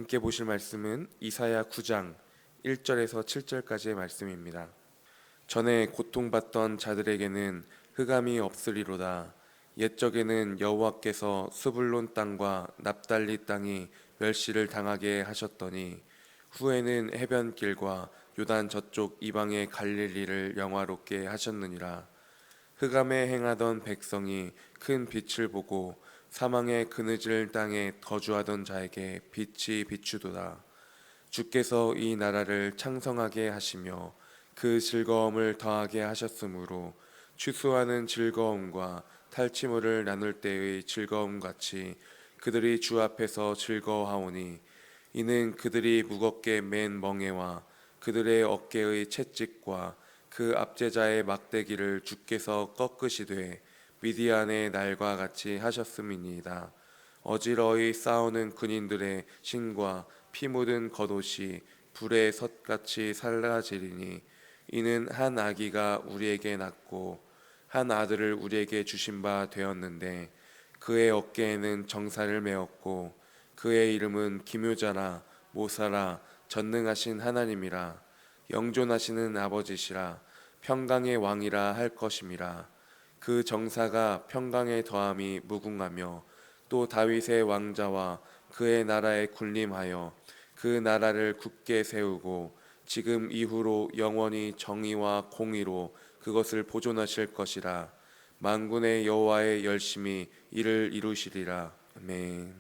함께 보실 말씀은 이사야 9장 1절에서 7절까지의 말씀입니다. 전에 고통받던 자들에게는 흑암이 없으리로다. 옛적에는 여호와께서 스불론 땅과 납달리 땅이 멸시를 당하게 하셨더니 후에는 해변길과 요단 저쪽 이방의 갈릴리를 영화롭게 하셨느니라. 흑암에 행하던 백성이 큰 빛을 보고 사망의 그늘질 땅에 거주하던 자에게 빛이 비추도다. 주께서 이 나라를 창성하게 하시며 그 즐거움을 더하게 하셨으므로 추수하는 즐거움과 탈취물을 나눌 때의 즐거움 같이 그들이 주 앞에서 즐거워하오니 이는 그들이 무겁게 맨 멍에와 그들의 어깨의 채찍과 그 압제자의 막대기를 주께서 꺾으시되 미디안의 날과 같이 하셨음이니이다. 어지러이 싸우는 군인들의 신과 피 묻은 겉옷이 불의 솥같이 살라지리니 이는 한 아기가 우리에게 낳고 한 아들을 우리에게 주신 바 되었는데 그의 어깨에는 정사를 메었고 그의 이름은 기묘자라 모사라 전능하신 하나님이라 영존하시는 아버지시라 평강의 왕이라 할 것임이라. 그 정사가 평강의 더함이 무궁하며 또 다윗의 왕자와 그의 나라에 군림하여 그 나라를 굳게 세우고 지금 이후로 영원히 정의와 공의로 그것을 보존하실 것이라. 만군의 여호와의 열심히 이를 이루시리라. 아멘.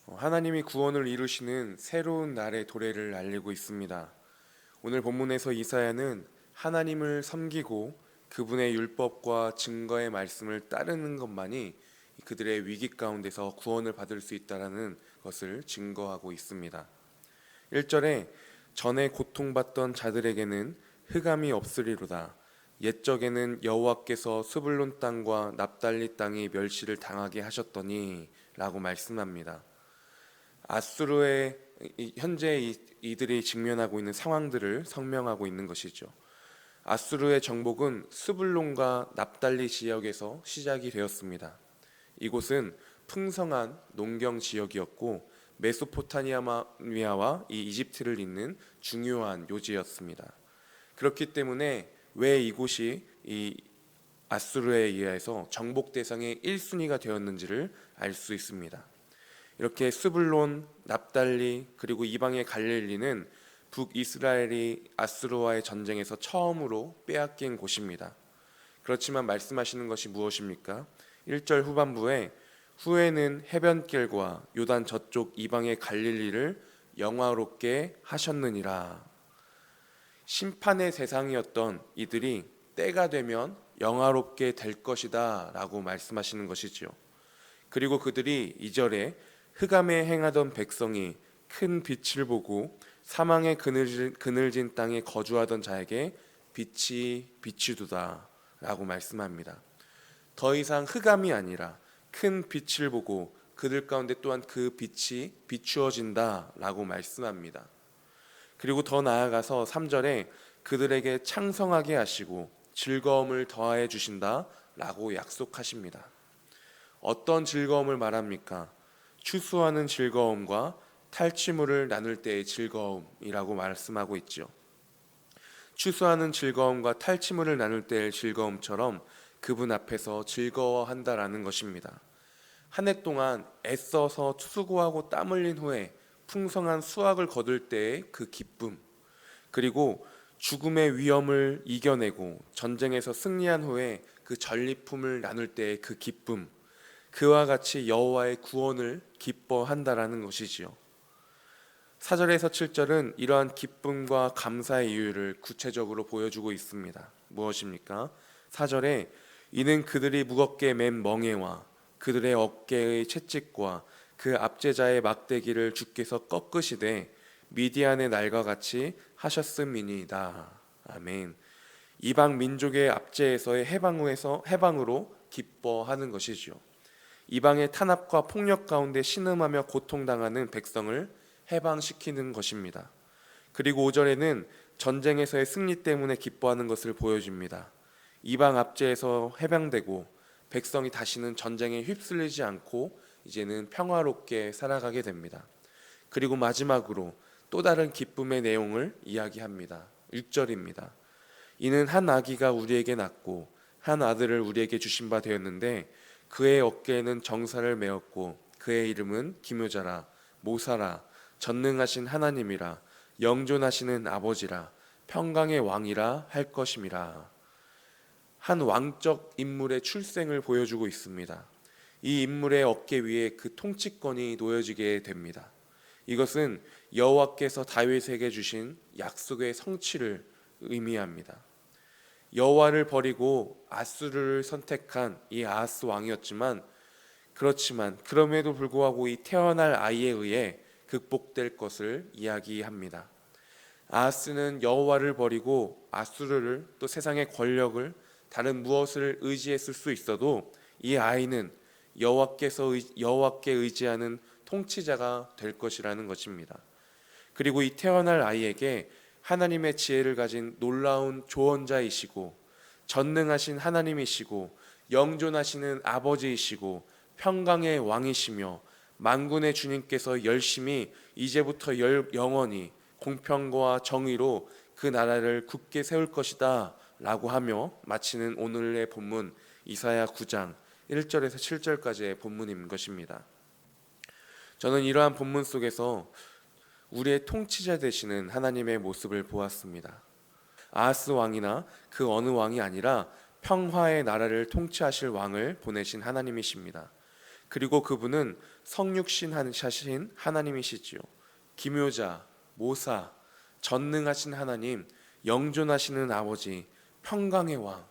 하나님이 구원을 이루시는 새로운 날의 도래를 알리고 있습니다. 오늘 본문에서 이사야는 하나님을 섬기고 그분의 율법과 증거의 말씀을 따르는 것만이 그들의 위기 가운데서 구원을 받을 수 있다는 것을 증거하고 있습니다. 1절에 전에 고통받던 자들에게는 흑암이 없으리로다. 옛적에는 여호와께서 스불론 땅과 납달리 땅이 멸시를 당하게 하셨더니 라고 말씀합니다. 아수르의 현재 이들이 직면하고 있는 상황들을 설명하고 있는 것이죠. 아수르의 정복은 스불론과 납달리 지역에서 시작이 되었습니다. 이곳은 풍성한 농경 지역이었고 메소포타미아와 이 이집트를 잇는 중요한 요지였습니다. 그렇기 때문에 왜 이곳이 이 아수르에 의해서 정복 대상의 1순위가 되었는지를 알 수 있습니다. 이렇게 스불론, 납달리 그리고 이방의 갈릴리는 북이스라엘이 아수르와의 전쟁에서 처음으로 빼앗긴 곳입니다. 그렇지만 말씀하시는 것이 무엇입니까? 1절 후반부에 후에는 해변길과 요단 저쪽 이방의 갈릴리를 영화롭게 하셨느니라. 심판의 대상이었던 이들이 때가 되면 영화롭게 될 것이다 라고 말씀하시는 것이지요. 그리고 그들이 2절에 흑암에 행하던 백성이 큰 빛을 보고 사망의 그늘진 땅에 거주하던 자에게 빛이 비추도다 라고 말씀합니다. 더 이상 흑암이 아니라 큰 빛을 보고 그들 가운데 또한 그 빛이 비추어진다 라고 말씀합니다. 그리고 더 나아가서 3절에 그들에게 창성하게 하시고 즐거움을 더하여 주신다 라고 약속하십니다. 어떤 즐거움을 말합니까? 추수하는 즐거움과 탈취물을 나눌 때의 즐거움이라고 말씀하고 있죠. 추수하는 즐거움과 탈취물을 나눌 때의 즐거움처럼 그분 앞에서 즐거워한다라는 것입니다. 한 해 동안 애써서 수고하고 땀 흘린 후에 풍성한 수확을 거둘 때의 그 기쁨, 그리고 죽음의 위험을 이겨내고 전쟁에서 승리한 후에 그 전리품을 나눌 때의 그 기쁨, 그와 같이 여호와의 구원을 기뻐한다라는 것이지요. 4절에서 7절은 이러한 기쁨과 감사의 이유를 구체적으로 보여주고 있습니다. 무엇입니까? 4절에 이는 그들이 무겁게 맨 멍에와 그들의 어깨의 채찍과 그 압제자의 막대기를 주께서 꺾으시되 미디안의 날과 같이 하셨음이니이다. 아멘. 이방 민족의 압제에서의 해방으로 기뻐하는 것이죠. 이방의 탄압과 폭력 가운데 신음하며 고통당하는 백성을 해방시키는 것입니다. 그리고 5절에는 전쟁에서의 승리 때문에 기뻐하는 것을 보여줍니다. 이방 압제에서 해방되고 백성이 다시는 전쟁에 휩쓸리지 않고 이제는 평화롭게 살아가게 됩니다. 그리고 마지막으로 또 다른 기쁨의 내용을 이야기합니다. 6절입니다. 이는 한 아기가 우리에게 낳고 한 아들을 우리에게 주신 바 되었는데 그의 어깨에는 정사를 메었고 그의 이름은 기묘자라 모사라 전능하신 하나님이라 영존하시는 아버지라 평강의 왕이라 할 것임이라. 한 왕적 인물의 출생을 보여주고 있습니다. 이 인물의 어깨 위에 그 통치권이 놓여지게 됩니다. 이것은 여호와께서 다윗에게 주신 약속의 성취를 의미합니다. 여호와를 버리고 아수르를 선택한 이 아하스 왕이었지만 그럼에도 불구하고 이 태어날 아이에 의해 극복될 것을 이야기합니다. 아하스는 여호와를 버리고 아수르를 또 세상의 권력을 다른 무엇을 의지했을 수 있어도 이 아이는 여호와께 의지하는 통치자가 될 것이라는 것입니다. 그리고 이 태어날 아이에게 하나님의 지혜를 가진 놀라운 조언자이시고 전능하신 하나님이시고 영존하시는 아버지이시고 평강의 왕이시며 만군의 주님께서 열심히 이제부터 영원히 공평과 정의로 그 나라를 굳게 세울 것이다 라고 하며 마치는 오늘의 본문 이사야 9장 1절에서 7절까지의 본문인 것입니다. 저는 이러한 본문 속에서 우리의 통치자 되시는 하나님의 모습을 보았습니다. 아하스 왕이나 그 어느 왕이 아니라 평화의 나라를 통치하실 왕을 보내신 하나님이십니다. 그리고 그분은 성육신 하신 하나님이시지요. 기묘자, 모사, 전능하신 하나님, 영존하시는 아버지, 평강의 왕.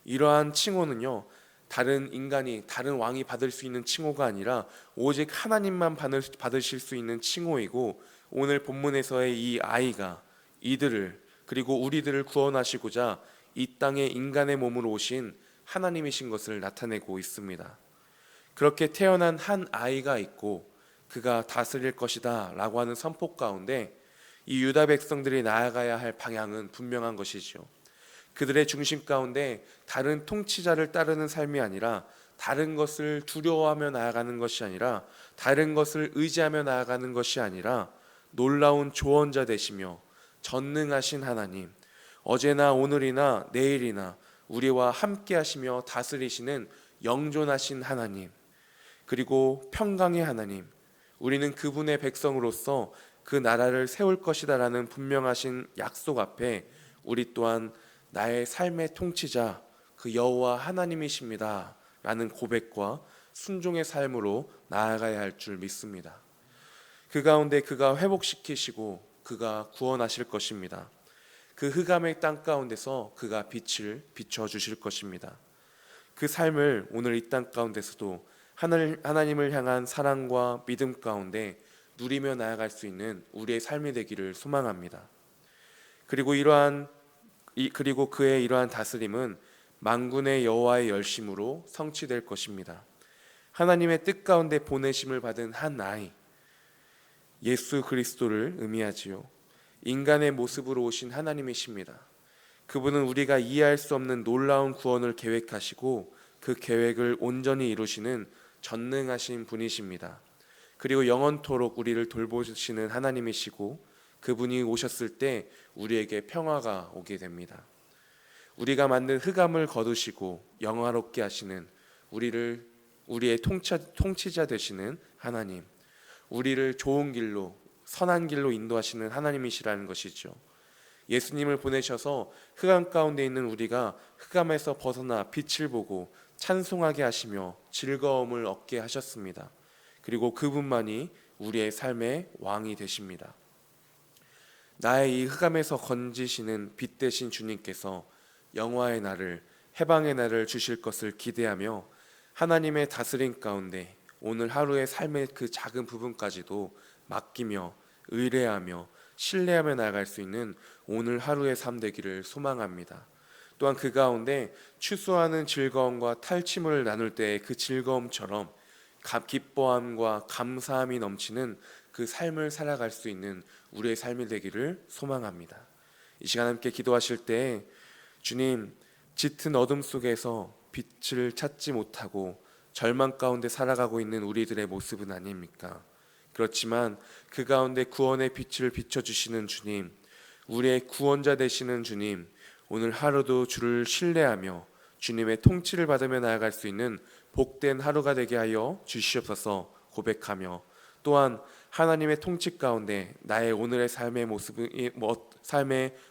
이러한 칭호는요, 다른 인간이, 다른 왕이 받을 수 있는 칭호가 아니라 오직 하나님만 받으실 수 있는 칭호이고, 오늘 본문에서의 이 아이가 이들을 그리고 우리들을 구원하시고자 이 땅에 인간의 몸으로 오신 하나님이신 것을 나타내고 있습니다. 그렇게 태어난 한 아이가 있고 그가 다스릴 것이다 라고 하는 선포 가운데 이 유다 백성들이 나아가야 할 방향은 분명한 것이죠. 그들의 중심 가운데 다른 통치자를 따르는 삶이 아니라, 다른 것을 두려워하며 나아가는 것이 아니라, 다른 것을 의지하며 나아가는 것이 아니라 놀라운 조언자 되시며 전능하신 하나님, 어제나 오늘이나 내일이나 우리와 함께 하시며 다스리시는 영존하신 하나님, 그리고 평강의 하나님, 우리는 그분의 백성으로서 그 나라를 세울 것이다 라는 분명하신 약속 앞에 우리 또한 나의 삶의 통치자 그 여호와 하나님이십니다 라는 고백과 순종의 삶으로 나아가야 할 줄 믿습니다. 그 가운데 그가 회복시키시고 그가 구원하실 것입니다. 그 흑암의 땅 가운데서 그가 빛을 비춰주실 것입니다. 그 삶을 오늘 이 땅 가운데서도 하나님을 향한 사랑과 믿음 가운데 누리며 나아갈 수 있는 우리의 삶이 되기를 소망합니다. 그리고 그의 이러한 다스림은 만군의 여호와의 열심으로 성취될 것입니다. 하나님의 뜻 가운데 보내심을 받은 한 아이, 예수 그리스도를 의미하지요. 인간의 모습으로 오신 하나님이십니다. 그분은 우리가 이해할 수 없는 놀라운 구원을 계획하시고 그 계획을 온전히 이루시는 전능하신 분이십니다. 그리고 영원토록 우리를 돌보시는 하나님이시고, 그분이 오셨을 때 우리에게 평화가 오게 됩니다. 우리가 만든 흑암을 거두시고 영화롭게 하시는 우리의 통치자 되시는 하나님, 우리를 좋은 길로, 선한 길로 인도하시는 하나님이시라는 것이죠. 예수님을 보내셔서 흑암 가운데 있는 우리가 흑암에서 벗어나 빛을 보고 찬송하게 하시며 즐거움을 얻게 하셨습니다. 그리고 그분만이 우리의 삶의 왕이 되십니다. 나의 이 흑암에서 건지시는 빛 되신 주님께서 영화의 날을, 해방의 날을 주실 것을 기대하며 하나님의 다스림 가운데 오늘 하루의 삶의 그 작은 부분까지도 맡기며 의뢰하며 신뢰하며 나아갈 수 있는 오늘 하루의 삶 되기를 소망합니다. 또한 그 가운데 추수하는 즐거움과 탈취물을 나눌 때의 그 즐거움처럼 기뻐함과 감사함이 넘치는 그 삶을 살아갈 수 있는 우리의 삶이 되기를 소망합니다. 이 시간 함께 기도하실 때, 주님, 짙은 어둠 속에서 빛을 찾지 못하고 절망 가운데 살아가고 있는 우리들의 모습은 아닙니까? 그렇지만 그 가운데 구원의 빛을 비춰주시는 주님, 우리의 구원자 되시는 주님, 오늘 하루도 주를 신뢰하며 주님의 통치를 받으며 나아갈 수 있는 복된 하루가 되게 하여 주시옵소서 고백하며, 또한 하나님의 통치 가운데 나의 오늘의 삶의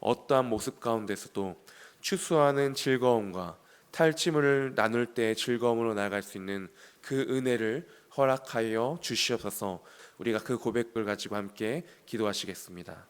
어떠한 모습 가운데서도 추수하는 즐거움과 탈취물을 나눌 때의 즐거움으로 나아갈 수 있는 그 은혜를 허락하여 주시옵소서. 우리가 그 고백을 가지고 함께 기도하시겠습니다.